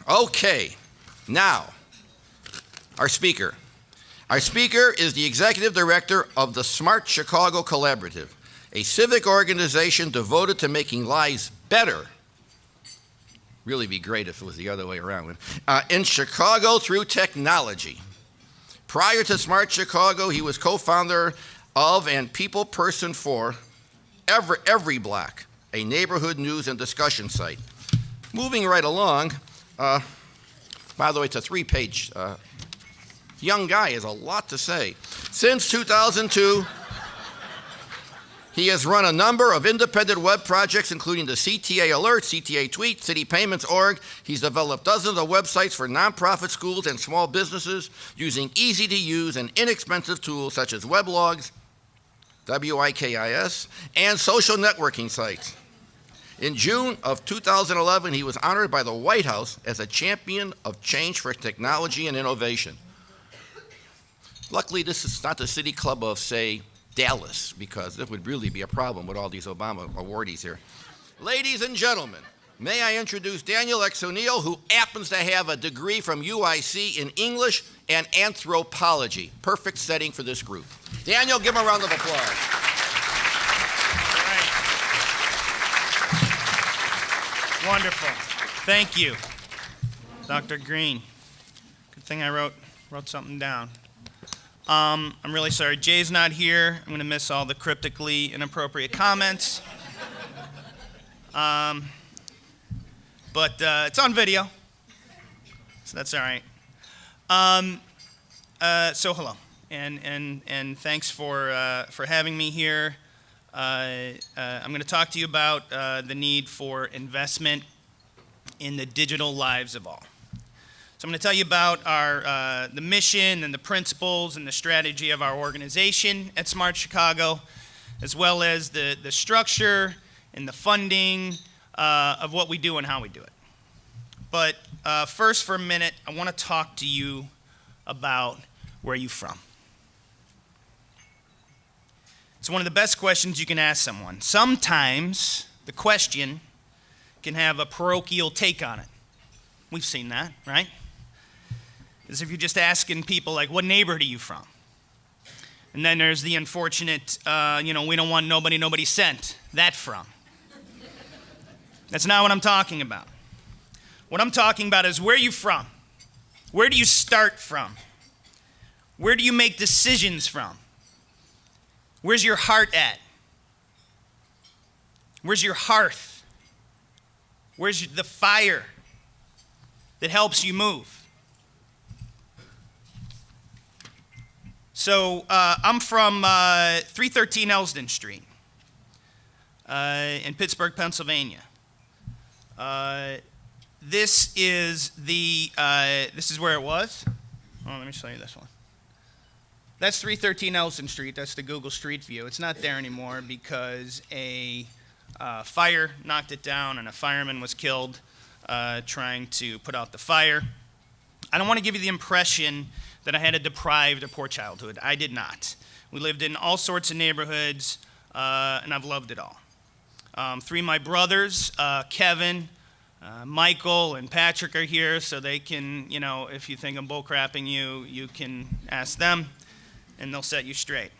Okay, now, our speaker. Our speaker is the executive director of the Smart Chicago Collaborative, a civic organization devoted to making lives better. Really be great if it was the other way around. In Chicago through technology. Prior to Smart Chicago, he was co-founder of and people person for Every Block, a neighborhood news and discussion site. Moving right along, by the way, it's a 3-page, young guy has a lot to say. Since 2002, he has run a number of independent web projects, including the CTA Alert, CTA Tweet, City Payments Org. He's developed dozens of websites for nonprofit schools and small businesses using easy-to-use and inexpensive tools such as weblogs, WIKIS, and social networking sites. In June of 2011, he was honored by the White House as a champion of change for technology and innovation. Luckily, this is not the City Club of, say, Dallas, because it would really be a problem with all these Obama awardees here. Ladies and gentlemen, may I introduce Daniel X. O'Neill, who happens to have a degree from UIC in English and anthropology. Perfect setting for this group. Daniel, give him a round of applause. All right. Wonderful. Thank you, Dr. Green. Good thing I wrote something down. I'm really sorry Jay's not here. I'm going to miss all the cryptically inappropriate comments. But it's on video, so that's all right. So hello, and thanks for having me here. I'm going to talk to you about the need for investment in the digital lives of all. So I'm going to tell you about the mission and the principles and the strategy of our organization at Smart Chicago, as well as the structure and the funding of what we do and how we do it. But first, for a minute, I want to talk to you about where you're from. It's one of the best questions you can ask someone. Sometimes the question can have a parochial take on it. We've seen that, right? As if you're just asking people, like, what neighborhood are you from? And then there's the unfortunate, we don't want nobody sent. That from. That's not what I'm talking about. What I'm talking about is where are you from? Where do you start from? Where do you make decisions from? Where's your heart at? Where's your hearth? Where's the fire that helps you move? So I'm from 313 Elsden Street in Pittsburgh, Pennsylvania. This is where it was. Oh, let me show you this one. That's 313 Elsden Street. That's the Google Street View. It's not there anymore because a fire knocked it down and a fireman was killed trying to put out the fire. I don't want to give you the impression that I had a deprived or poor childhood. I did not. We lived in all sorts of neighborhoods, and I've loved it all. 3 of my brothers, Kevin, Michael, and Patrick are here, so they can, if you think I'm bullcrapping you can ask them, and they'll set you straight.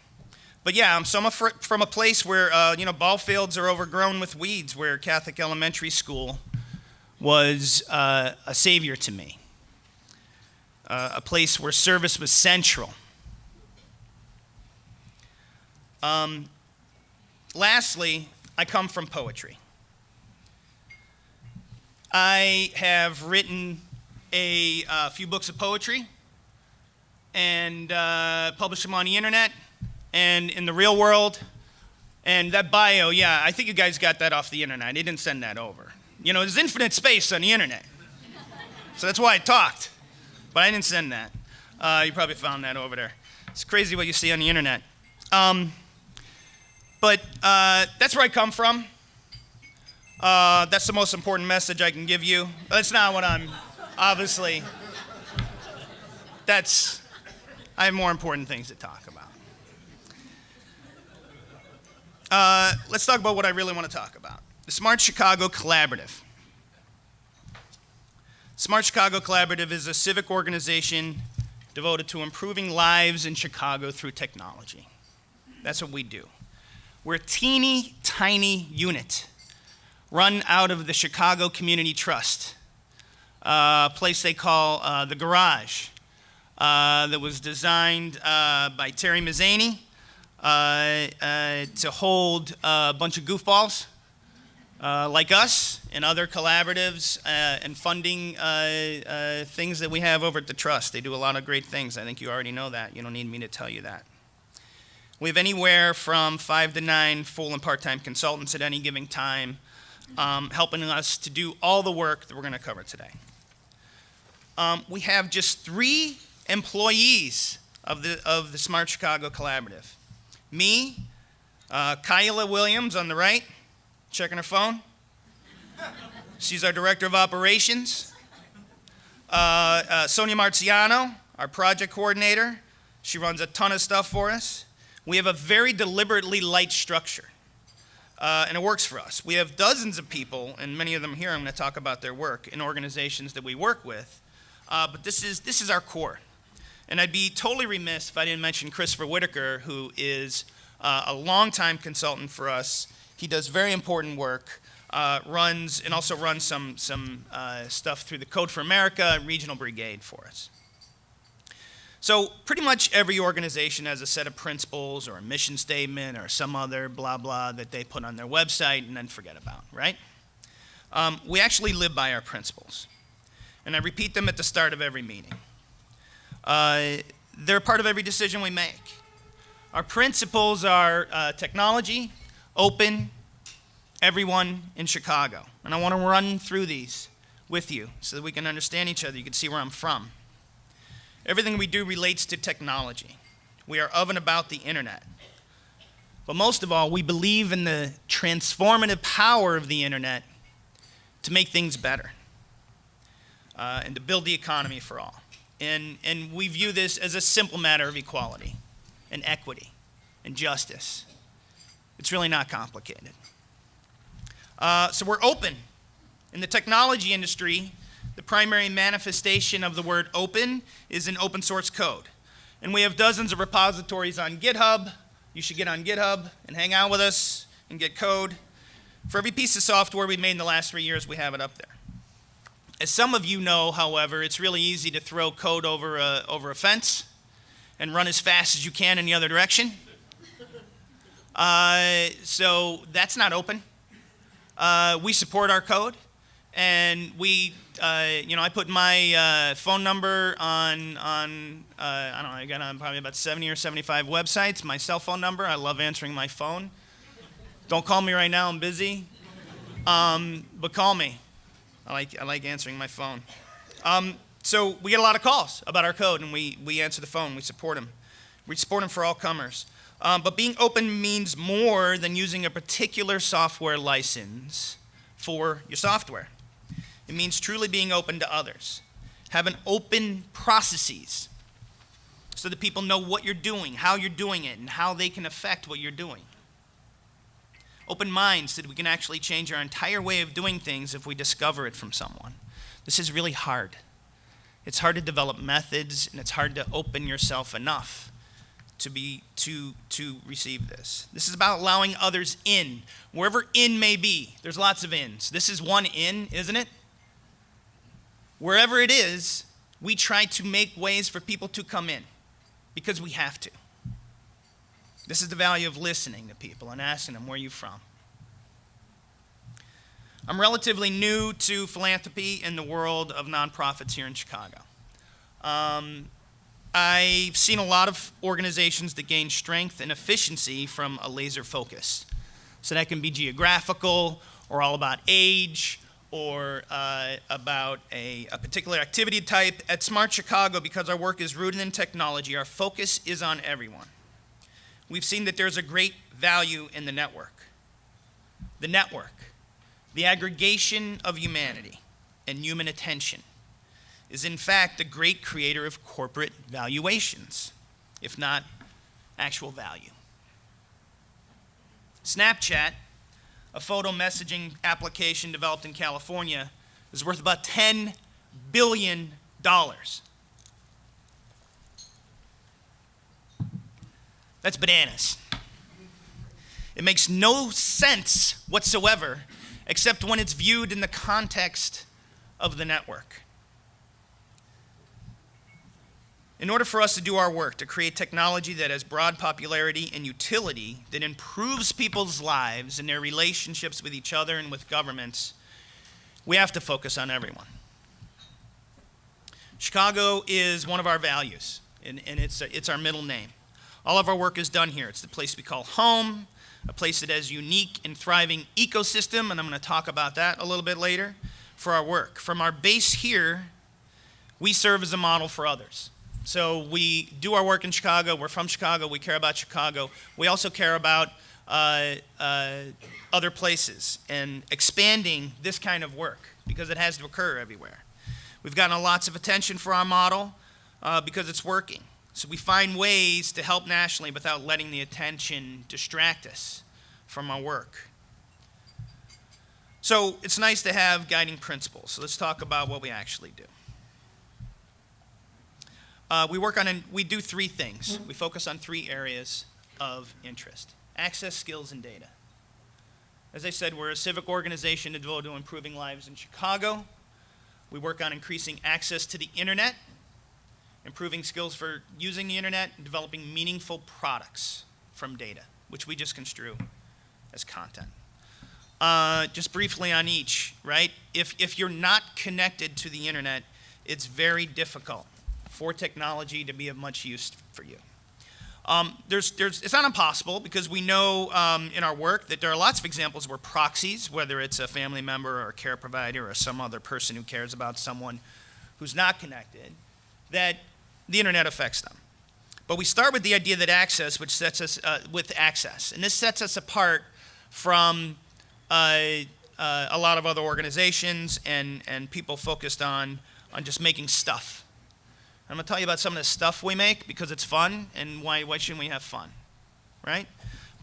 But yeah, I'm from a place where, ball fields are overgrown with weeds, where Catholic elementary school was a savior to me. A place where service was central. Lastly, I come from poetry. I have written a few books of poetry and published them on the internet and in the real world. And that bio, yeah, I think you guys got that off the internet. They didn't send that over. There's infinite space on the internet. So that's why I talked. But I didn't send that. You probably found that over there. It's crazy what you see on the internet. But that's where I come from. That's the most important message I can give you. That's not what I'm, obviously. I have more important things to talk about. Let's talk about what I really want to talk about. The Smart Chicago Collaborative. Smart Chicago Collaborative is a civic organization devoted to improving lives in Chicago through technology. That's what we do. We're a teeny tiny unit run out of the Chicago Community Trust, a place they call the Garage, that was designed by Terry Mazzani to hold a bunch of goofballs like us and other collaboratives and funding things that we have over at the Trust. They do a lot of great things. I think you already know that. You don't need me to tell you that. We have anywhere from 5 to 9 full and part-time consultants at any given time, helping us to do all the work that we're going to cover today. We have just 3 employees of the Smart Chicago Collaborative. Me, Kyla Williams on the right, checking her phone. She's our Director of Operations. Sonia Marziano, our Project Coordinator. She runs a ton of stuff for us. We have a very deliberately light structure, and it works for us. We have dozens of people, and many of them here I'm going to talk about their work in organizations that we work with, but this is our core. And I'd be totally remiss if I didn't mention Christopher Whitaker, who is a longtime consultant for us. He does very important work, runs some stuff through the Code for America Regional Brigade for us. So pretty much every organization has a set of principles or a mission statement or some other blah blah that they put on their website and then forget about, right? We actually live by our principles, and I repeat them at the start of every meeting. They're part of every decision we make. Our principles are technology, open, everyone in Chicago. And I want to run through these with you so that we can understand each other. You can see where I'm from. Everything we do relates to technology. We are of and about the internet. But most of all, we believe in the transformative power of the internet to make things better and to build the economy for all. And we view this as a simple matter of equality and equity and justice. It's really not complicated. So we're open. In the technology industry, the primary manifestation of the word open is in open source code. And we have dozens of repositories on GitHub. You should get on GitHub and hang out with us and get code. For every piece of software we've made in the last 3 years, we have it up there. As some of you know, however, it's really easy to throw code over a fence and run as fast as you can in the other direction. So that's not open. We support our code, and I put my phone number on I don't know, I got on probably about 70 or 75 websites, my cell phone number. I love answering my phone. Don't call me right now, I'm busy. But call me. I like answering my phone. So we get a lot of calls about our code, and we answer the phone. We support them. We support them for all comers. But being open means more than using a particular software license for your software. It means truly being open to others. Having open processes so that people know what you're doing, how you're doing it, and how they can affect what you're doing. Open minds so that we can actually change our entire way of doing things if we discover it from someone. This is really hard. It's hard to develop methods, and it's hard to open yourself enough to receive this. This is about allowing others in, wherever in may be. There's lots of ins. This is one in, isn't it? Wherever it is, we try to make ways for people to come in because we have to. This is the value of listening to people and asking them, where are you from? I'm relatively new to philanthropy in the world of nonprofits here in Chicago. I've seen a lot of organizations that gain strength and efficiency from a laser focus. So that can be geographical or all about age or about a particular activity type. At Smart Chicago, because our work is rooted in technology, our focus is on everyone. We've seen that there's a great value in the network. The network, the aggregation of humanity and human attention, is in fact a great creator of corporate valuations, if not actual value. Snapchat, a photo messaging application developed in California, is worth about $10 billion. That's bananas. It makes no sense whatsoever, except when it's viewed in the context of the network. In order for us to do our work, to create technology that has broad popularity and utility, that improves people's lives and their relationships with each other and with governments, we have to focus on everyone. Chicago is one of our values, and it's our middle name. All of our work is done here. It's the place we call home, a place that has unique and thriving ecosystem, and I'm going to talk about that a little bit later, for our work. From our base here, we serve as a model for others. So we do our work in Chicago. We're from Chicago. We care about Chicago. We also care about other places and expanding this kind of work because it has to occur everywhere. We've gotten lots of attention for our model because it's working. So we find ways to help nationally without letting the attention distract us from our work. So it's nice to have guiding principles. So let's talk about what we actually do. We do three things. We focus on three areas of interest: access, skills, and data. As I said, we're a civic organization devoted to improving lives in Chicago. We work on increasing access to the internet, improving skills for using the internet, and developing meaningful products from data, which we just construe as content. Just briefly on each, right? If you're not connected to the internet, it's very difficult for technology to be of much use for you. It's not impossible because we know in our work that there are lots of examples where proxies, whether it's a family member or a care provider or some other person who cares about someone who's not connected, that the internet affects them. But we start with the idea that access, which sets us with access, and this sets us apart from a lot of other organizations and people focused on just making stuff. I'm going to tell you about some of the stuff we make because it's fun, and why shouldn't we have fun, right?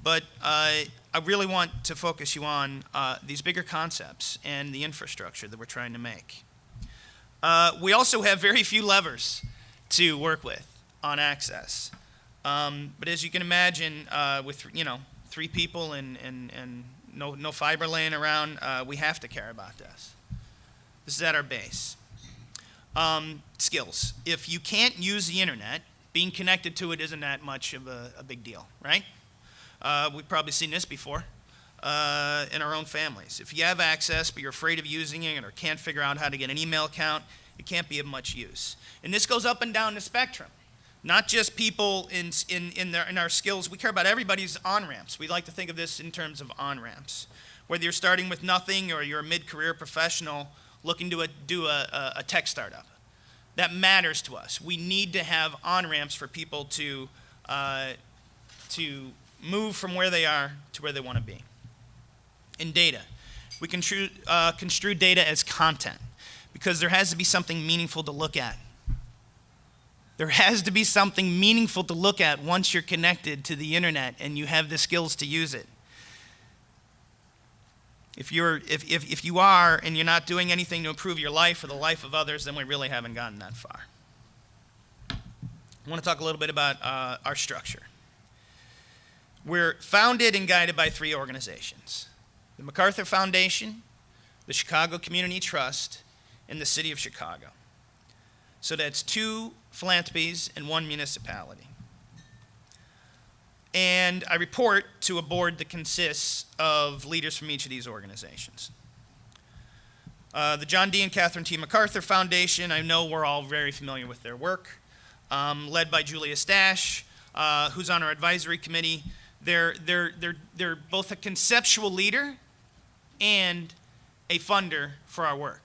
But I really want to focus you on these bigger concepts and the infrastructure that we're trying to make. We also have very few levers to work with on access. But as you can imagine, with three people and no fiber laying around, we have to care about this. This is at our base. Skills. If you can't use the internet, being connected to it isn't that much of a big deal, right? We've probably seen this before in our own families. If you have access but you're afraid of using it or can't figure out how to get an email account, it can't be of much use. And this goes up and down the spectrum. Not just people in our skills. We care about everybody's on-ramps. We like to think of this in terms of on-ramps. Whether you're starting with nothing or you're a mid-career professional looking to do a tech startup. That matters to us. We need to have on-ramps for people to move from where they are to where they want to be. In data, we construe data as content because there has to be something meaningful to look at. There has to be something meaningful to look at once you're connected to the internet and you have the skills to use it. If you are and you're not doing anything to improve your life or the life of others, then we really haven't gotten that far. I want to talk a little bit about our structure. We're founded and guided by three organizations: the MacArthur Foundation, the Chicago Community Trust, and the City of Chicago. So that's 2 philanthropies and 1 municipality. And I report to a board that consists of leaders from each of these organizations. The John D. and Catherine T. MacArthur Foundation, I know we're all very familiar with their work, led by Julia Stash, who's on our advisory committee. They're both a conceptual leader and a funder for our work.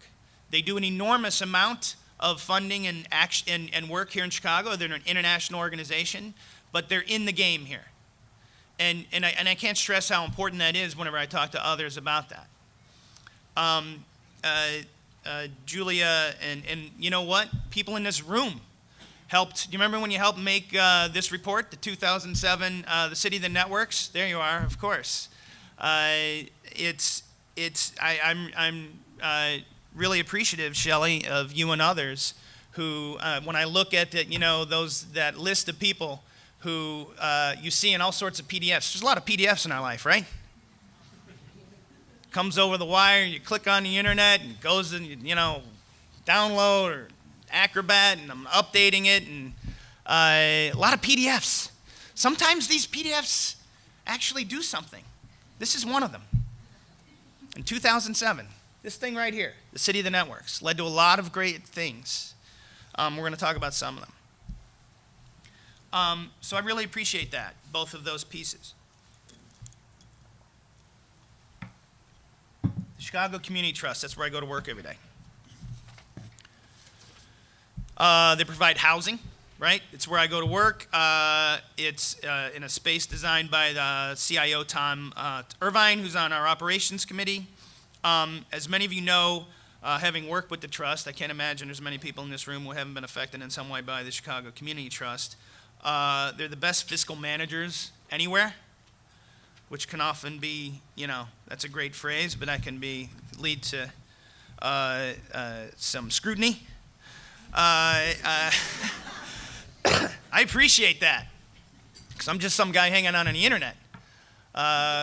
They do an enormous amount of funding and action and work here in Chicago. They're an international organization, but they're in the game here. And I can't stress how important that is whenever I talk to others about that. Julia, and you know what? People in this room helped. Do you remember when you helped make this report, the 2007, the City That Networks? There you are, of course. I'm really appreciative, Shelley, of you and others who, when I look at the, that list of people who you see in all sorts of PDFs. There's a lot of PDFs in our life, right? Comes over the wire, you click on the internet, and goes and, download or Acrobat, and I'm updating it, and a lot of PDFs. Sometimes these PDFs actually do something. This is one of them. In 2007, this thing right here, the City of the Networks, led to a lot of great things. We're going to talk about some of them. So I really appreciate that, both of those pieces. The Chicago Community Trust, that's where I go to work every day. They provide housing, right? It's where I go to work. It's in a space designed by the CIO, Tom Irvine, who's on our operations committee. As many of you know, having worked with the trust, I can't imagine there's many people in this room who haven't been affected in some way by the Chicago Community Trust. They're the best fiscal managers anywhere, which can often be, that's a great phrase, but that can lead to some scrutiny. I appreciate that, because I'm just some guy hanging out on the internet.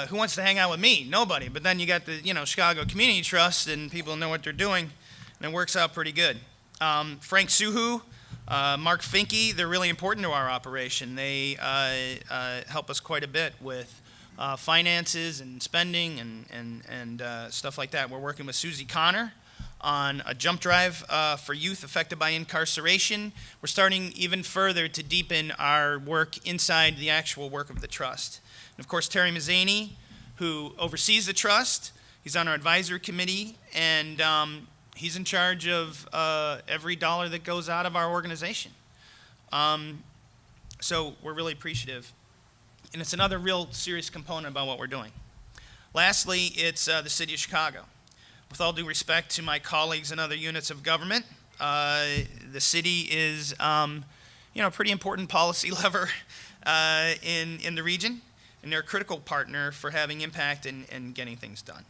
Who wants to hang out with me? Nobody. But then you got the, Chicago Community Trust, and people know what they're doing, and it works out pretty good. Frank Suhu, Mark Finke, they're really important to our operation. They help us quite a bit with finances and spending and stuff like that. We're working with Susie Connor on a jump drive for youth affected by incarceration. We're starting even further to deepen our work inside the actual work of the trust. And of course, Terry Mazzani, who oversees the trust, he's on our advisory committee, and he's in charge of every dollar that goes out of our organization. So we're really appreciative. And it's another real serious component about what we're doing. Lastly, it's the City of Chicago. With all due respect to my colleagues in other units of government, the city is a pretty important policy lever in the region, and they're a critical partner for having impact and getting things done.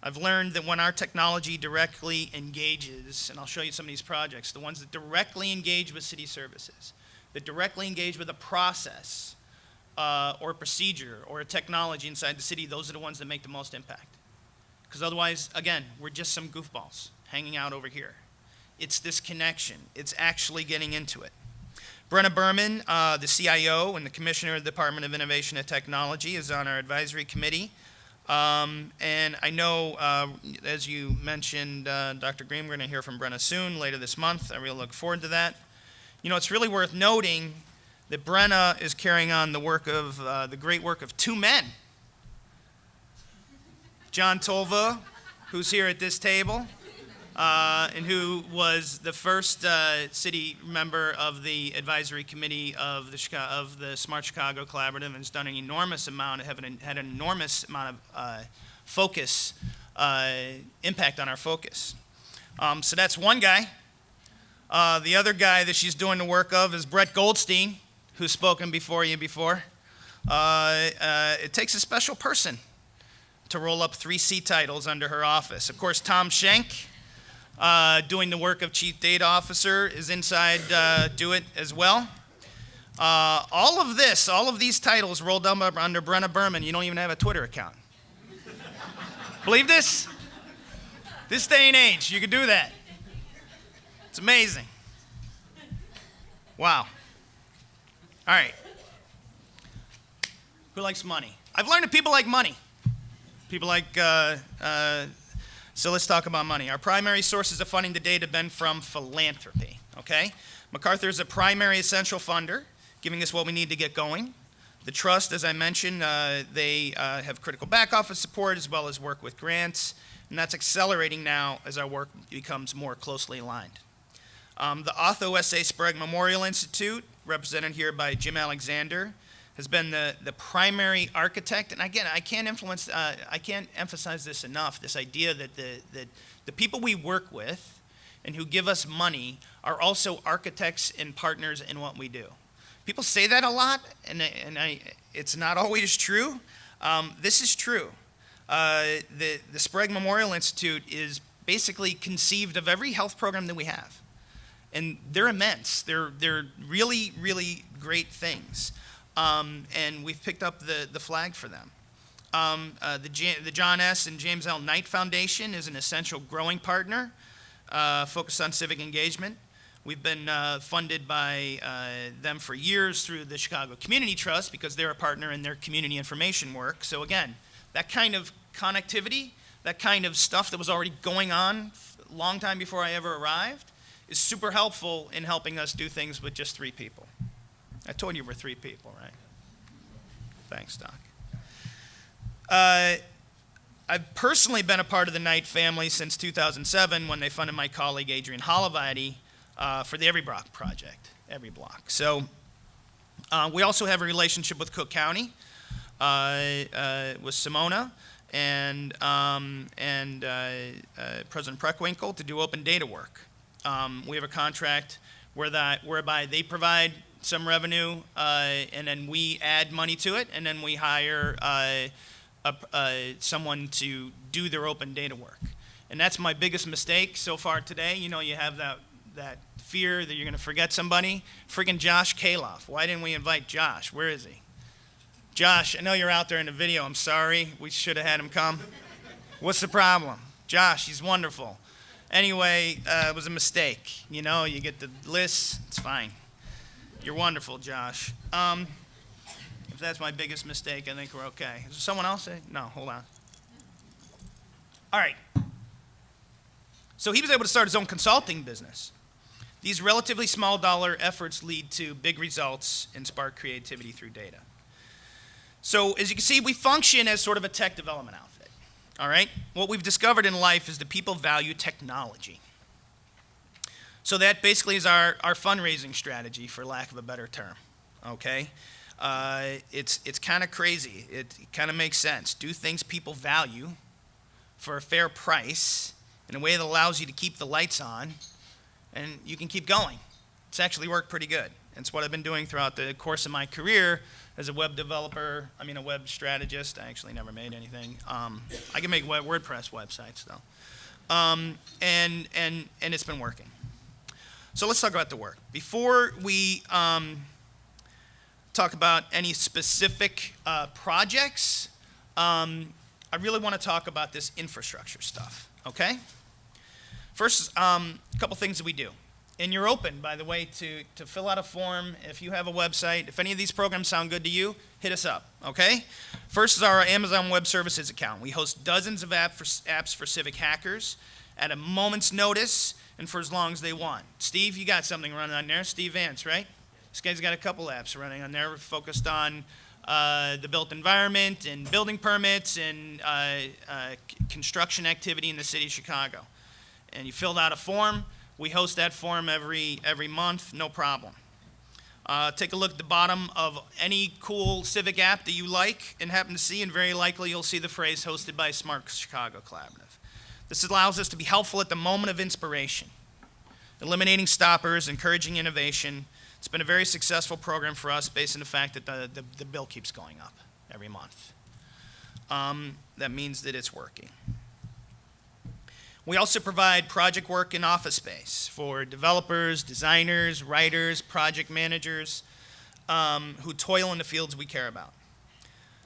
I've learned that when our technology directly engages, and I'll show you some of these projects, the ones that directly engage with city services, that directly engage with a process or a procedure or a technology inside the city, those are the ones that make the most impact. Because otherwise, again, we're just some goofballs hanging out over here. It's this connection. It's actually getting into it. Brenna Berman, the CIO and the Commissioner of the Department of Innovation and Technology, is on our advisory committee. And I know, as you mentioned, Dr. Green, we're going to hear from Brenna soon, later this month. I really look forward to that. It's really worth noting that Brenna is carrying on the work of, the great work of two men. John Tolva, who's here at this table, and who was the first city member of the advisory committee of the Smart Chicago Collaborative, and has done an enormous amount, had an enormous amount of focus, impact on our focus. So that's one guy. The other guy that she's doing the work of is Brett Goldstein, who's spoken before you before. It takes a special person to roll up 3 C titles under her office. Of course, Tom Schenk, doing the work of Chief Data Officer, is inside Do It as well. All of these titles rolled up under Brenna Berman. You don't even have a Twitter account. Believe this? This day and age, you could do that. It's amazing. Wow. All right. Who likes money? I've learned that people like money. People like, so let's talk about money. Our primary sources of funding today have been from philanthropy, okay? MacArthur is a primary essential funder, giving us what we need to get going. The trust, as I mentioned, they have critical back office support as well as work with grants, and that's accelerating now as our work becomes more closely aligned. The Otho S.A. Sprague Memorial Institute, represented here by Jim Alexander, has been the primary architect, and again, I can't emphasize this enough, this idea that the people we work with and who give us money are also architects and partners in what we do. People say that a lot, and it's not always true. This is true. The Sprague Memorial Institute is basically conceived of every health program that we have. And they're immense. They're really, really great things. And we've picked up the flag for them. The John S. and James L. Knight Foundation is an essential growing partner focused on civic engagement. We've been funded by them for years through the Chicago Community Trust because they're a partner in their community information work. So again, that kind of connectivity, that kind of stuff that was already going on a long time before I ever arrived is super helpful in helping us do things with just 3 people. I told you we're 3 people, right? Thanks, Doc. I've personally been a part of the Knight family since 2007 when they funded my colleague Adrian Holovati for the Every Block project, Every Block. So we also have a relationship with Cook County, with Simona and President Preckwinkle to do open data work. We have a contract whereby they provide some revenue, and then we add money to it, and then we hire someone to do their open data work. And that's my biggest mistake so far today. You know, you have that fear that you're going to forget somebody. Friggin' Josh Kaloff. Why didn't we invite Josh? Where is he? Josh, I know you're out there in the video. I'm sorry. We should have had him come. What's the problem? Josh, he's wonderful. Anyway, it was a mistake. You know, you get the list. It's fine. You're wonderful, Josh. If that's my biggest mistake, I think we're okay. Is there someone else? No, hold on. All right. So he was able to start his own consulting business. These relatively small dollar efforts lead to big results and spark creativity through data. So as you can see, we function as sort of a tech development outfit. All right? What we've discovered in life is that people value technology. So that basically is our fundraising strategy, for lack of a better term. Okay? It's kind of crazy. It kind of makes sense. Do things people value for a fair price in a way that allows you to keep the lights on, and you can keep going. It's actually worked pretty good. It's what I've been doing throughout the course of my career as a web developer. I mean, a web strategist. I actually never made anything. I can make WordPress websites though, and it's been working. So let's talk about the work. Before we talk about any specific projects, I really want to talk about this infrastructure stuff, okay? First, a couple things that we do. And you're open, by the way, to fill out a form if you have a website. If any of these programs sound good to you, hit us up, okay? First is our Amazon Web Services account. We host dozens of apps for civic hackers at a moment's notice and for as long as they want. Steve, you got something running on there. Steve Vance, right? This guy's got a couple apps running on there focused on the built environment and building permits and construction activity in the city of Chicago. And you filled out a form. We host that form every month, no problem. Take a look at the bottom of any cool civic app that you like and happen to see, and very likely you'll see the phrase hosted by Smart Chicago Collaborative. This allows us to be helpful at the moment of inspiration, eliminating stoppers, encouraging innovation. It's been a very successful program for us based on the fact that the bill keeps going up every month. That means that it's working. We also provide project work in office space for developers, designers, writers, project managers who toil in the fields we care about.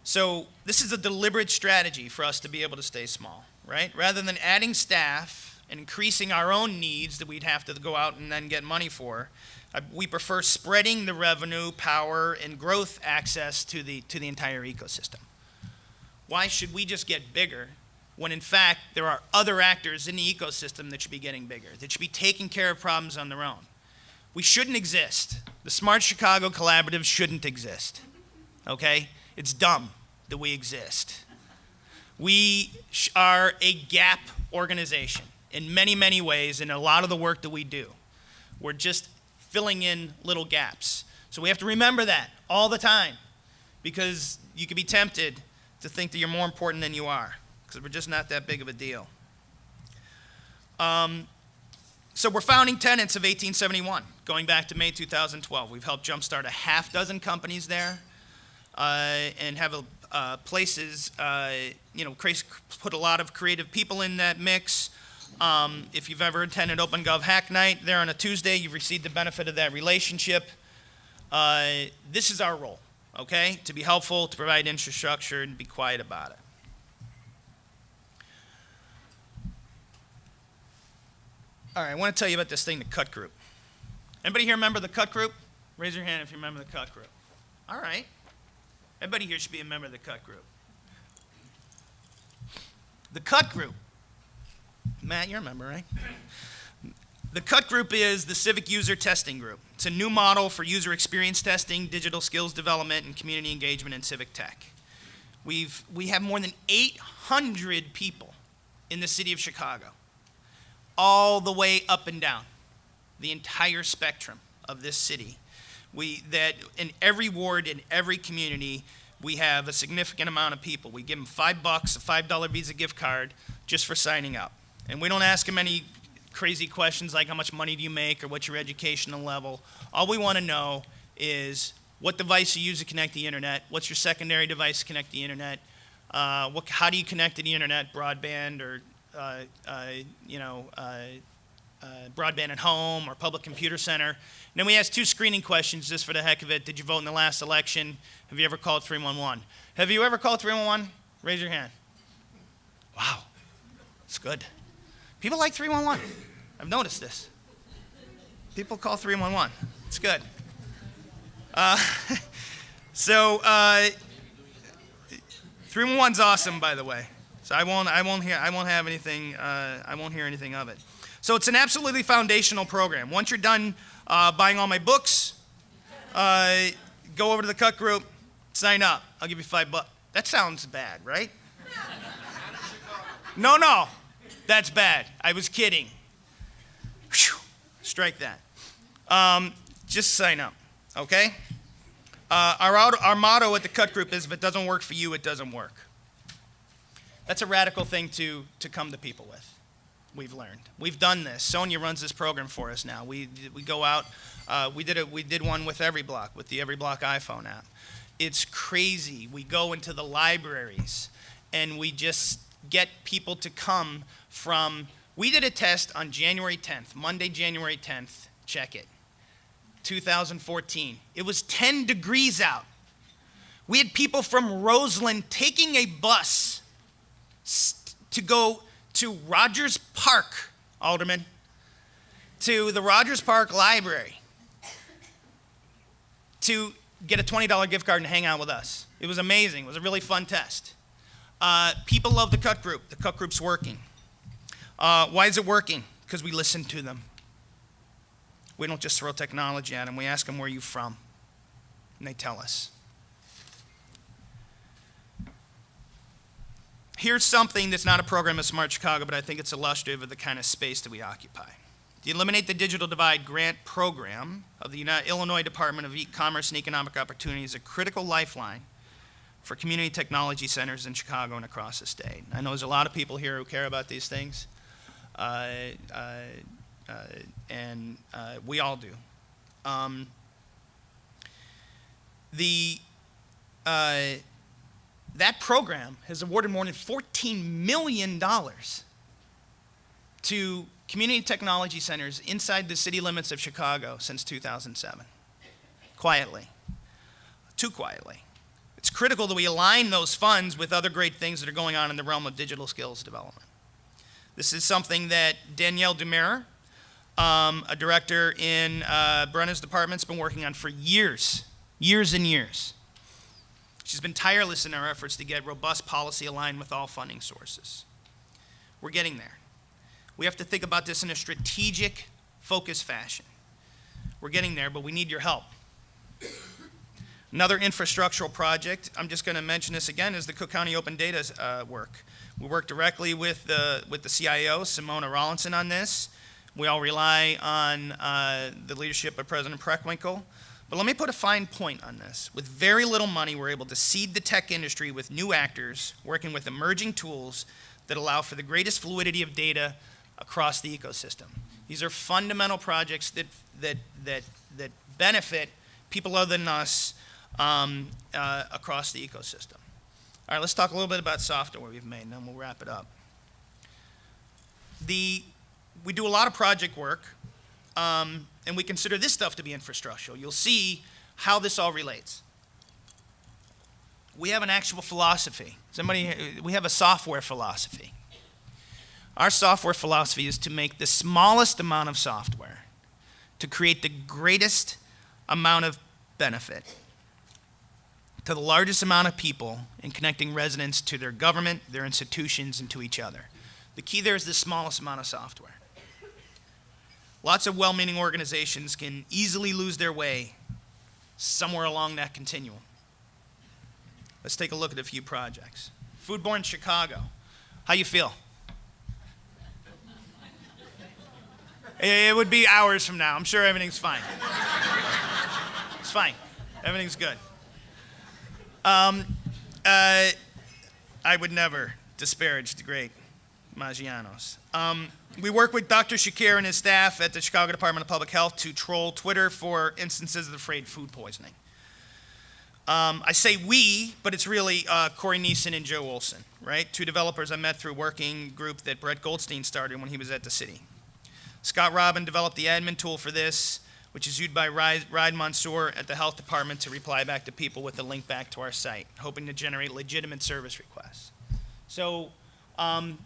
So this is a deliberate strategy for us to be able to stay small, right? Rather than adding staff and increasing our own needs that we'd have to go out and then get money for, we prefer spreading the revenue, power, and growth access to the entire ecosystem. Why should we just get bigger when in fact there are other actors in the ecosystem that should be getting bigger, that should be taking care of problems on their own? We shouldn't exist. The Smart Chicago Collaborative shouldn't exist, okay? It's dumb that we exist. We are a gap organization in many, many ways in a lot of the work that we do. We're just filling in little gaps. So we have to remember that all the time, because you could be tempted to think that you're more important than you are, because we're just not that big of a deal. So we're founding tenants of 1871, going back to May 2012. We've helped jumpstart a half dozen companies there and have places, put a lot of creative people in that mix. If you've ever attended OpenGov Hack Night there on a Tuesday, you've received the benefit of that relationship. This is our role, okay? To be helpful, to provide infrastructure, and be quiet about it. All right, I want to tell you about this thing, the Cut Group. Anybody here remember the Cut Group? Raise your hand if you remember the Cut Group. All right. Everybody here should be a member of the Cut Group. The Cut Group. Matt, you remember, right? The Cut Group is the Civic User Testing Group. It's a new model for user experience testing, digital skills development, and community engagement in civic tech. We have more than 800 people in the city of Chicago, all the way up and down, the entire spectrum of this city. That in every ward, in every community, we have a significant amount of people. We give them $5, a $5 Visa gift card, just for signing up. And we don't ask them any crazy questions like how much money do you make or what's your educational level. All we want to know is what device you use to connect to the internet, what's your secondary device to connect to the internet, how do you connect to the internet, broadband or broadband at home or public computer center. And then we ask 2 screening questions just for the heck of it. Did you vote in the last election? Have you ever called 311? Have you ever called 311? Raise your hand. Wow, it's good. People like 311. I've noticed this. People call 311. It's good. 311's awesome, by the way. So I won't hear anything of it. So it's an absolutely foundational program. Once you're done buying all my books, go over to the Cut Group, sign up. I'll give you $5. That sounds bad, right? No, that's bad. I was kidding. Whew. Strike that. Just sign up, okay? Our motto at the Cut Group is, if it doesn't work for you, it doesn't work. That's a radical thing to come to people with. We've learned. We've done this. Sonia runs this program for us now. We go out. We did one with EveryBlock, with the EveryBlock iPhone app. It's crazy. We go into the libraries and we just get people to come from. We did a test on January 10th, Monday, January 10th. Check it. 2014. It was 10 degrees out. We had people from Roseland taking a bus to go to Rogers Park, Alderman, to the Rogers Park Library to get a $20 gift card and hang out with us. It was amazing. It was a really fun test. People love the Cut Group. The Cut Group's working. Why is it working? Because we listen to them. We don't just throw technology at them. We ask them, where are you from? And they tell us. Here's something that's not a program of Smart Chicago, but I think it's illustrative of the kind of space that we occupy. The Eliminate the Digital Divide grant program of the Illinois Department of Commerce and Economic Opportunity is a critical lifeline for community technology centers in Chicago and across the state. I know there's a lot of people here who care about these things, and we all do. That program has awarded more than $14 million to community technology centers inside the city limits of Chicago since 2007. Quietly. Too quietly. It's critical that we align those funds with other great things that are going on in the realm of digital skills development. This is something that Danielle Demare, a director in Brenna's department, has been working on for years and years. She's been tireless in our efforts to get robust policy aligned with all funding sources. We're getting there. We have to think about this in a strategic, focused fashion. We're getting there, but we need your help. Another infrastructural project, I'm just going to mention this again, is the Cook County Open Data work. We work directly with the CIO, Simona Rollinson, on this. We all rely on the leadership of President Preckwinkle. But let me put a fine point on this. With very little money, we're able to seed the tech industry with new actors working with emerging tools that allow for the greatest fluidity of data across the ecosystem. These are fundamental projects that benefit people other than us across the ecosystem. All right, let's talk a little bit about software we've made, and then we'll wrap it up. we do a lot of project work, and we consider this stuff to be infrastructural. You'll see how this all relates. We have an actual philosophy. We have a software philosophy. Our software philosophy is to make the smallest amount of software to create the greatest amount of benefit to the largest amount of people in connecting residents to their government, their institutions, and to each other. The key there is the smallest amount of software. Lots of well-meaning organizations can easily lose their way somewhere along that continuum. Let's take a look at a few projects. Foodborne Chicago. How you feel? It would be hours from now. I'm sure everything's fine. It's fine. Everything's good. I would never disparage the great Maggianos. We work with Dr. Shakir and his staff at the Chicago Department of Public Health to troll Twitter for instances of afraid food poisoning. I say we, but it's really Corey Neeson and Joe Olson, right? Two developers I met through a working group that Brett Goldstein started when he was at the city. Scott Robin developed the admin tool for this, which is used by Ride Mansour at the health department to reply back to people with a link back to our site, hoping to generate legitimate service requests. So, again,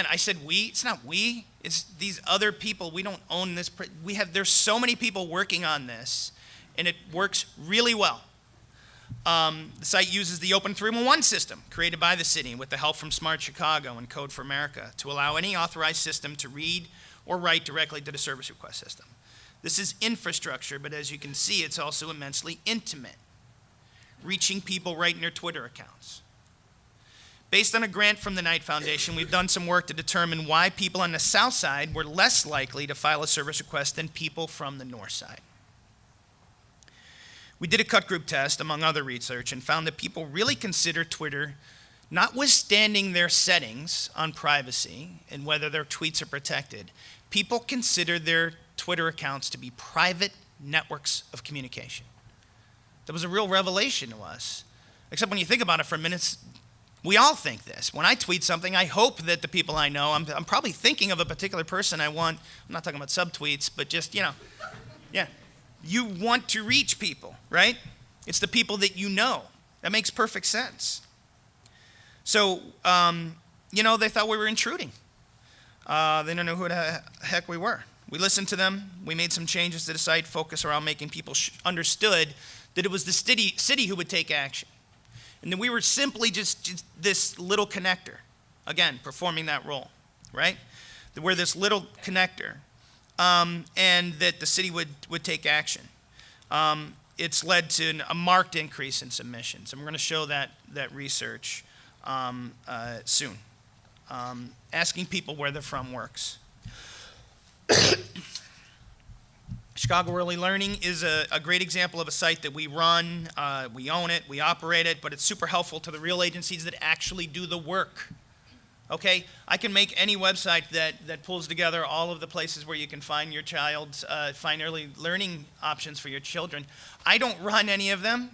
I said we, it's not we, it's these other people. We don't own this. There's so many people working on this, and it works really well. The site uses the Open 311 system created by the city with the help from Smart Chicago and Code for America to allow any authorized system to read or write directly to the service request system. This is infrastructure, but as you can see, it's also immensely intimate, reaching people right in their Twitter accounts. Based on a grant from the Knight Foundation, we've done some work to determine why people on the south side were less likely to file a service request than people from the north side. We did a cut group test, among other research, and found that people really consider Twitter, notwithstanding their settings on privacy and whether their tweets are protected, people consider their Twitter accounts to be private networks of communication. That was a real revelation to us. Except when you think about it for a minute, we all think this. When I tweet something, I hope that the people I know, I'm probably thinking of a particular person I want. I'm not talking about subtweets, but just, yeah. You want to reach people, right? It's the people that you know. That makes perfect sense. So, they thought we were intruding. They didn't know who the heck we were. We listened to them. We made some changes to the site, focus around making people understood that it was the city who would take action. And then we were simply just this little connector, again, performing that role, right? We're this little connector. And that the city would take action. It's led to a marked increase in submissions, and we're going to show that research soon. Asking people where they're from works. Chicago Early Learning is a great example of a site that we run, we own it, we operate it, but it's super helpful to the real agencies that actually do the work. Okay, I can make any website that pulls together all of the places where you can find your child's, find early learning options for your children. I don't run any of them.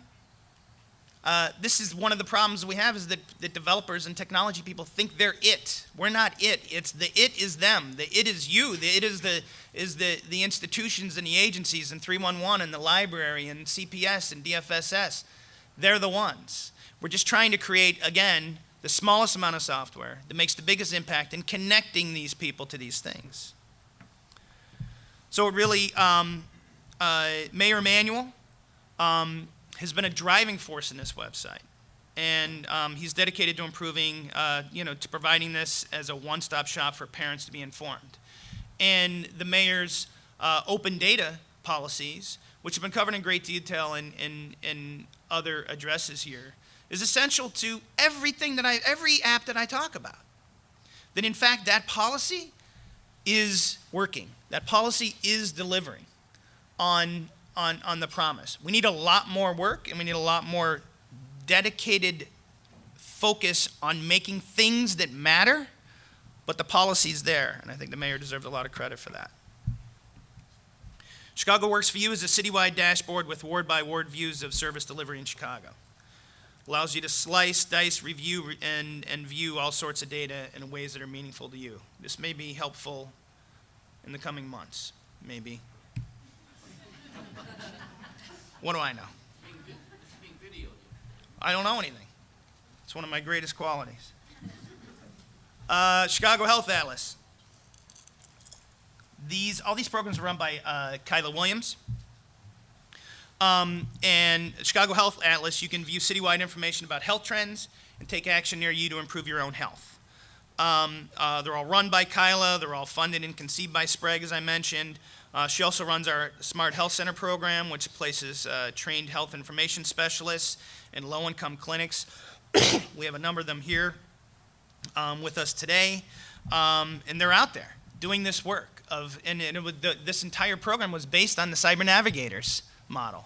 This is one of the problems we have is that developers and technology people think they're it. We're not it. It is them. The it is you. The it is the institutions and the agencies and 311 and the library and CPS and DFSS. They're the ones. We're just trying to create, again, the smallest amount of software that makes the biggest impact in connecting these people to these things. So it really, Mayor Emanuel has been a driving force in this website. And he's dedicated to improving, to providing this as a one-stop shop for parents to be informed. And the mayor's open data policies, which have been covered in great detail in other addresses here, is essential to every app that I talk about. That in fact, that policy is working. That policy is delivering on the promise. We need a lot more work, and we need a lot more dedicated focus on making things that matter, but the policy's there, and I think the mayor deserves a lot of credit for that. Chicago Works for You is a citywide dashboard with ward-by-ward views of service delivery in Chicago. Allows you to slice, dice, review, and view all sorts of data in ways that are meaningful to you. This may be helpful in the coming months, maybe. What do I know? I don't know anything. It's one of my greatest qualities. Chicago Health Atlas. All these programs are run by Kyla Williams. And Chicago Health Atlas, you can view citywide information about health trends and take action near you to improve your own health. They're all run by Kyla. They're all funded and conceived by Sprague, as I mentioned. She also runs our Smart Health Center program, which places trained health information specialists in low-income clinics. We have a number of them here with us today, and they're out there doing this work. This entire program was based on the Cyber Navigators model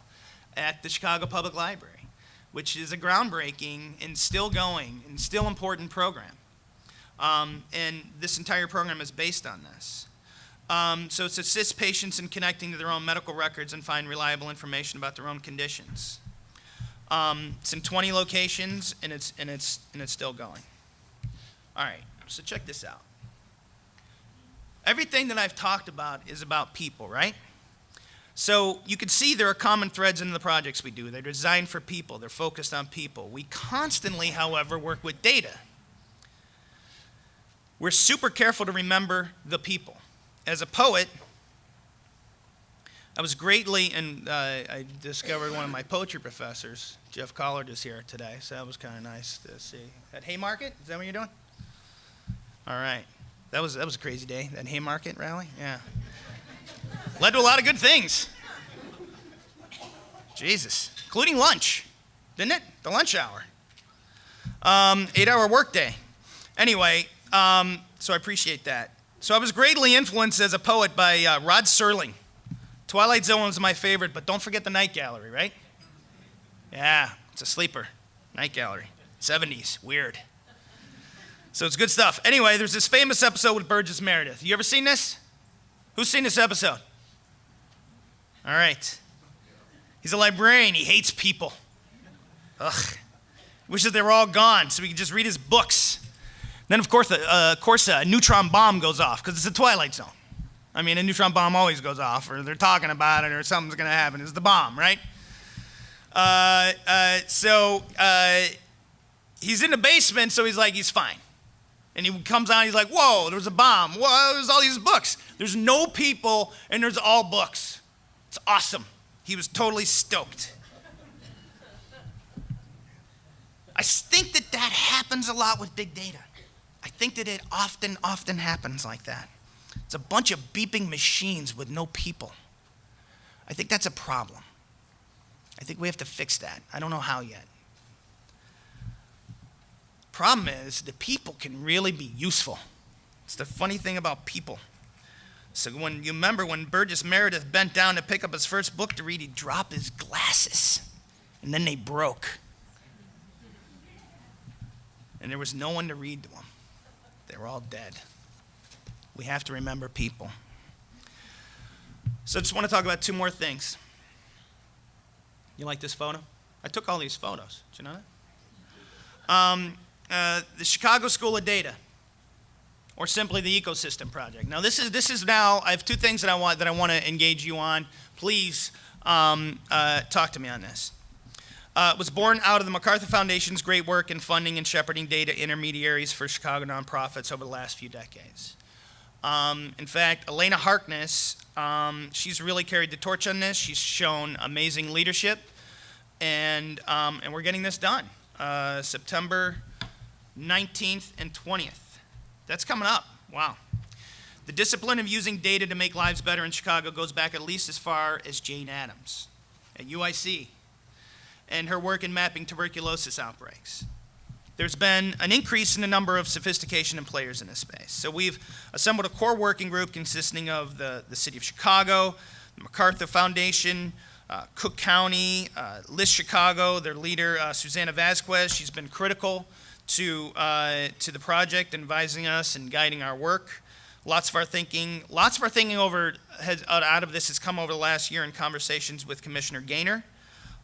at the Chicago Public Library, which is a groundbreaking and still going and still important program. And this entire program is based on this. So it assists patients in connecting to their own medical records and find reliable information about their own conditions. It's in 20 locations, and it's still going. All right, so check this out. Everything that I've talked about is about people, right? So you can see there are common threads in the projects we do. They're designed for people. They're focused on people. We constantly, however, work with data. We're super careful to remember the people. As a poet, I was greatly, and I discovered one of my poetry professors, Jeff Collard, is here today, so that was kind of nice to see. At Haymarket, is that what you're doing? All right. That was a crazy day, that Haymarket rally, yeah. Led to a lot of good things. Jesus, including lunch, didn't it? The lunch hour. 8-hour workday. Anyway, so I appreciate that. So I was greatly influenced as a poet by Rod Serling. Twilight Zone was my favorite, but don't forget the Night Gallery, right? Yeah, it's a sleeper. Night Gallery. 70s, weird. So it's good stuff. Anyway, there's this famous episode with Burgess Meredith. You ever seen this? Who's seen this episode? All right. He's a librarian. He hates people. Ugh. Wishes they were all gone so we could just read his books. Then, of course, a neutron bomb goes off because it's a Twilight Zone. I mean, a neutron bomb always goes off, or they're talking about it, or something's going to happen. It's the bomb, right? So he's in the basement, so he's fine. And he comes out, he's like, whoa, there was a bomb. Whoa, there's all these books. There's no people, and there's all books. It's awesome. He was totally stoked. I think that happens a lot with big data. I think that it often happens like that. It's a bunch of beeping machines with no people. I think that's a problem. I think we have to fix that. I don't know how yet. Problem is, the people can really be useful. It's the funny thing about people. So when you remember when Burgess Meredith bent down to pick up his first book to read, he dropped his glasses, and then they broke. And there was no one to read to them. They were all dead. We have to remember people. So I just want to talk about two more things. You like this photo? I took all these photos. Did you know that? The Chicago School of Data, or simply the Ecosystem Project. Now this is now. I have two things that I want to engage you on. Please talk to me on this. It was born out of the MacArthur Foundation's great work in funding and shepherding data intermediaries for Chicago nonprofits over the last few decades. In fact, Elena Harkness, she's really carried the torch on this. She's shown amazing leadership, and we're getting this done. September 19th and 20th. That's coming up. Wow. The discipline of using data to make lives better in Chicago goes back at least as far as Jane Addams at UIC and her work in mapping tuberculosis outbreaks. There's been an increase in the number of sophistication and players in this space. So we've assembled a core working group consisting of the City of Chicago, the MacArthur Foundation, Cook County, List Chicago, their leader, Susanna Vasquez. She's been critical to the project, advising us and guiding our work. Lots of our thinking out of this has come over the last year in conversations with Commissioner Gaynor,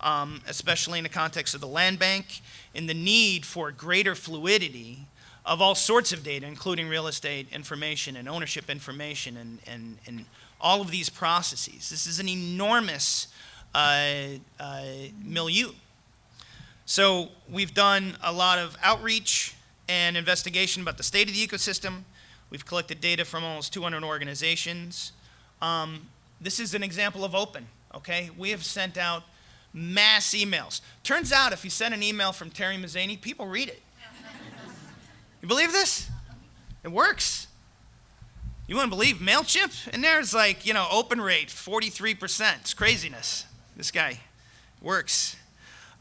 especially in the context of the land bank and the need for greater fluidity of all sorts of data, including real estate information and ownership information and all of these processes. This is an enormous milieu. So we've done a lot of outreach and investigation about the state of the ecosystem. We've collected data from almost 200 organizations. This is an example of open, okay? We have sent out mass emails. Turns out if you send an email from Terry Mazzani, people read it. You believe this? It works. You wouldn't believe MailChimp? And there's like, open rate, 43%. It's craziness. This guy works.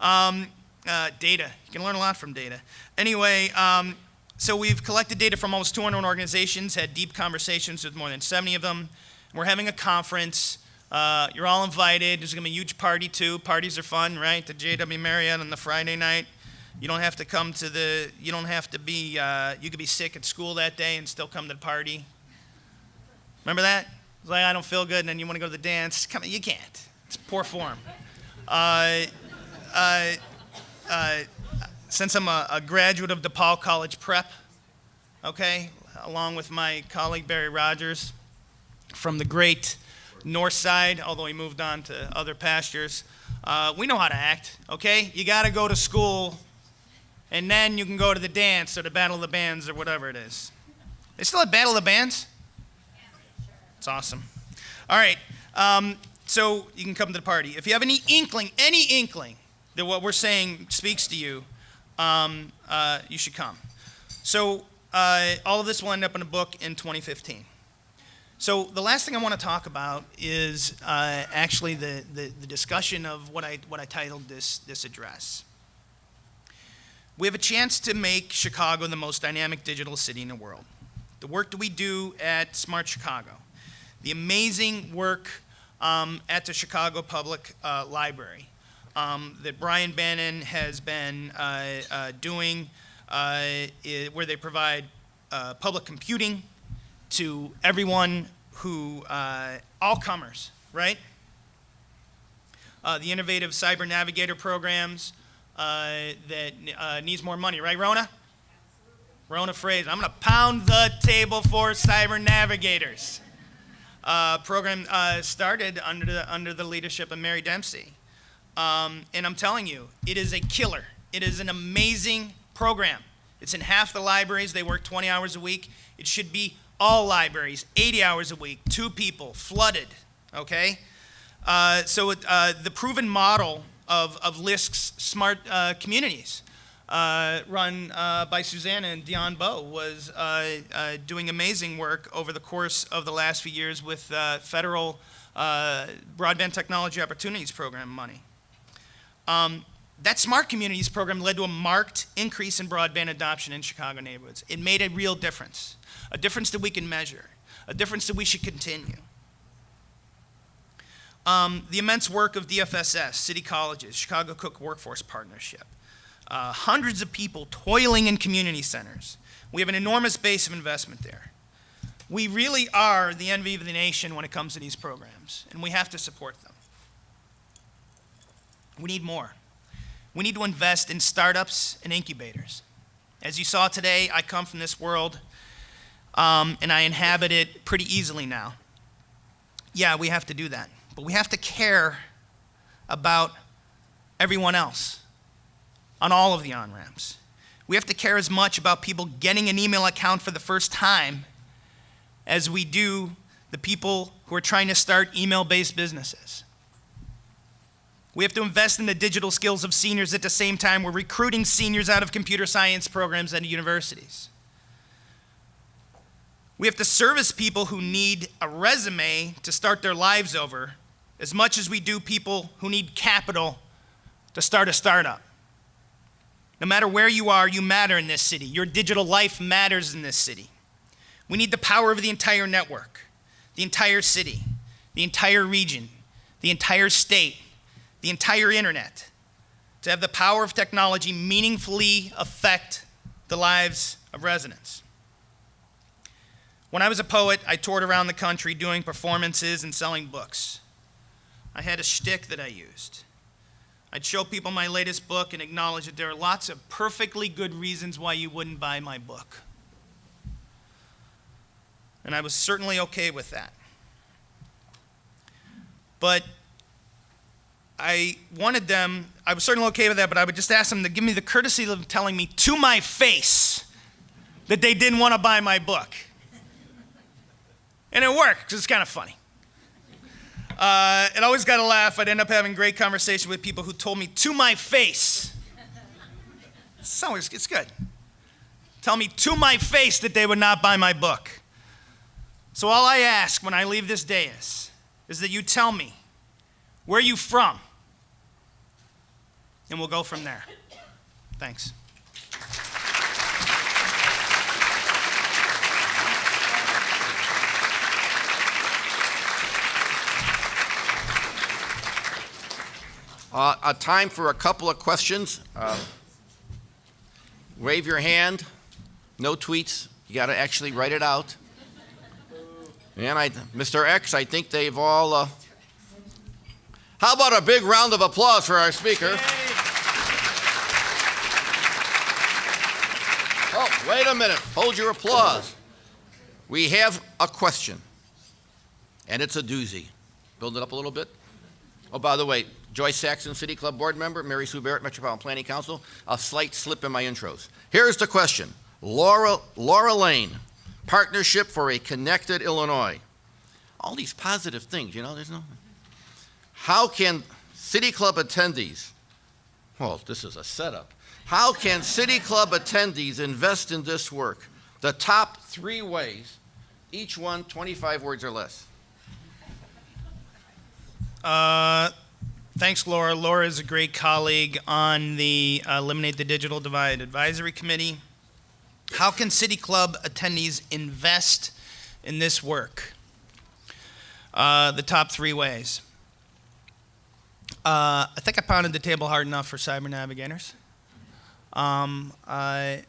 Data. You can learn a lot from data. Anyway, so we've collected data from almost 200 organizations, had deep conversations with more than 70 of them. We're having a conference. You're all invited. There's going to be a huge party, too. Parties are fun, right? The JW Marriott on the Friday night. You don't have to come to you could be sick at school that day and still come to the party. Remember that? It's like, I don't feel good, and then you want to go to the dance. Come on, you can't. It's poor form. Since I'm a graduate of DePaul College Prep, okay, along with my colleague Barry Rogers from the great North Side, although he moved on to other pastures, we know how to act, okay? You got to go to school, and then you can go to the dance or the Battle of the Bands or whatever it is. They still have Battle of the Bands? It's awesome. All right, so you can come to the party. If you have any inkling that what we're saying speaks to you, you should come. So all of this will end up in a book in 2015. So the last thing I want to talk about is actually the discussion of what I titled this address. We have a chance to make Chicago the most dynamic digital city in the world. The work that we do at Smart Chicago, the amazing work at the Chicago Public Library that Brian Bannon has been doing, where they provide public computing to everyone who, all comers, right? The innovative Cyber Navigator programs that needs more money, right, Rona? Rona Fraser. I'm going to pound the table for Cyber Navigators. Program started under the leadership of Mary Dempsey. And I'm telling you, it is a killer. It is an amazing program. It's in half the libraries. They work 20 hours a week. It should be all libraries, 80 hours a week, 2 people, flooded, okay? So the proven model of LISC's smart communities, run by Susanna and Dion Bowe, was doing amazing work over the course of the last few years with federal Broadband Technology Opportunities Program money. That Smart Communities program led to a marked increase in broadband adoption in Chicago neighborhoods. It made a real difference, a difference that we can measure, a difference that we should continue. The immense work of DFSS, City Colleges, Chicago Cook Workforce Partnership, hundreds of people toiling in community centers. We have an enormous base of investment there. We really are the envy of the nation when it comes to these programs, and we have to support them. We need more. We need to invest in startups and incubators. As you saw today, I come from this world, and I inhabit it pretty easily now. Yeah, we have to do that. But we have to care about everyone else on all of the on-ramps. We have to care as much about people getting an email account for the first time as we do the people who are trying to start email-based businesses. We have to invest in the digital skills of seniors at the same time we're recruiting seniors out of computer science programs at universities. We have to service people who need a resume to start their lives over as much as we do people who need capital to start a startup. No matter where you are, you matter in this city. Your digital life matters in this city. We need the power of the entire network, the entire city, the entire region, the entire state, the entire internet, to have the power of technology meaningfully affect the lives of residents. When I was a poet, I toured around the country doing performances and selling books. I had a shtick that I used. I'd show people my latest book and acknowledge that there are lots of perfectly good reasons why you wouldn't buy my book. And I was certainly okay with that. But I was certainly okay with that, but I would just ask them to give me the courtesy of telling me to my face that they didn't want to buy my book. And it worked, because it's kind of funny. It always got a laugh. I'd end up having great conversation with people who told me to my face. It's good. Tell me to my face that they would not buy my book. So all I ask when I leave this dais is that you tell me, where are you from? And we'll go from there. Thanks. A time for a couple of questions. Wave your hand. No tweets. You got to actually write it out. And Mr. X, I think they've all. How about a big round of applause for our speaker? Oh, wait a minute. Hold your applause. We have a question, and it's a doozy. Build it up a little bit. Oh, by the way, Joyce Saxon, City Club Board Member, Mary Sue Barrett, Metropolitan Planning Council. A slight slip in my intros. Here's the question. Laura Lane, Partnership for a Connected Illinois. All these positive things, there's no... How can City Club attendees, well, this is a setup. How can City Club attendees invest in this work? The top 3 ways, each one 25 words or less. Thanks, Laura. Laura is a great colleague on the Eliminate the Digital Divide Advisory Committee. How can City Club attendees invest in this work? The top 3 ways. I think I pounded the table hard enough for cyber navigators. I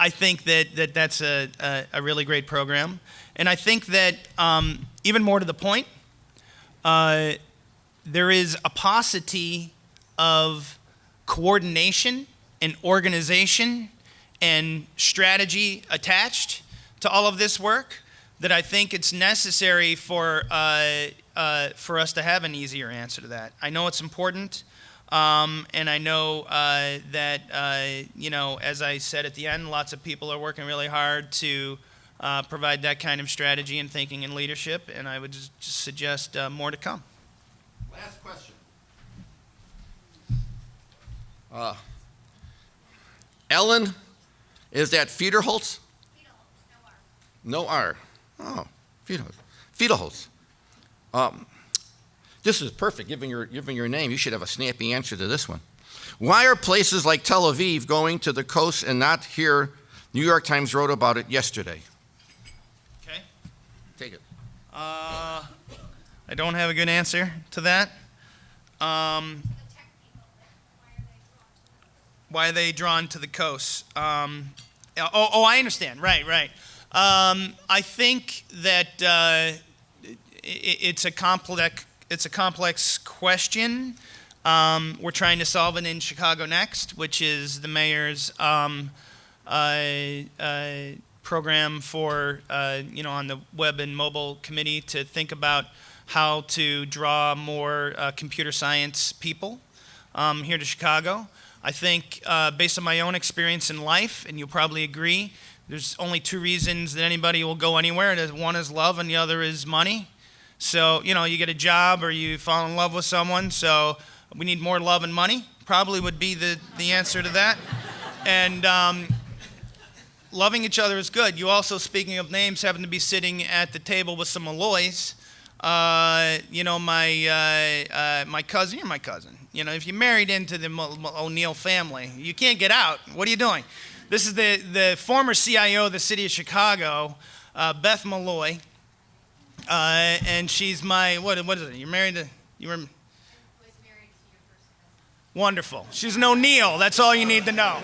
think that's a really great program. And I think that even more to the point, there is a paucity of coordination and organization and strategy attached to all of this work that I think it's necessary for us to have an easier answer to that. I know it's important, and I know that, as I said at the end, lots of people are working really hard to provide that kind of strategy and thinking and leadership, and I would just suggest more to come. Last question. Ellen, is that Fiederholz? No R. Oh, Fiederholz. This is perfect. Given your name, you should have a snappy answer to this one. Why are places like Tel Aviv going to the coast and not here? New York Times wrote about it yesterday. Okay. Take it. I don't have a good answer to that. Why are they drawn to the coast? I understand. Right. I think that it's a complex question. We're trying to solve it in Chicago Next, which is the mayor's program for on the web and mobile committee to think about how to draw more computer science people here to Chicago. I think based on my own experience in life, and you'll probably agree, there's only 2 reasons that anybody will go anywhere. One is love and the other is money. So, you get a job or you fall in love with someone, so we need more love and money, probably would be the answer to that. And loving each other is good. You also, speaking of names, happen to be sitting at the table with some Malloys. My cousin, you're my cousin. If you're married into the O'Neill family, you can't get out. What are you doing? This is the former CIO of the city of Chicago, Beth Malloy. And she's my, what is it? You're married to, you were? Was married to your first husband. Wonderful. She's an O'Neill. That's all you need to know.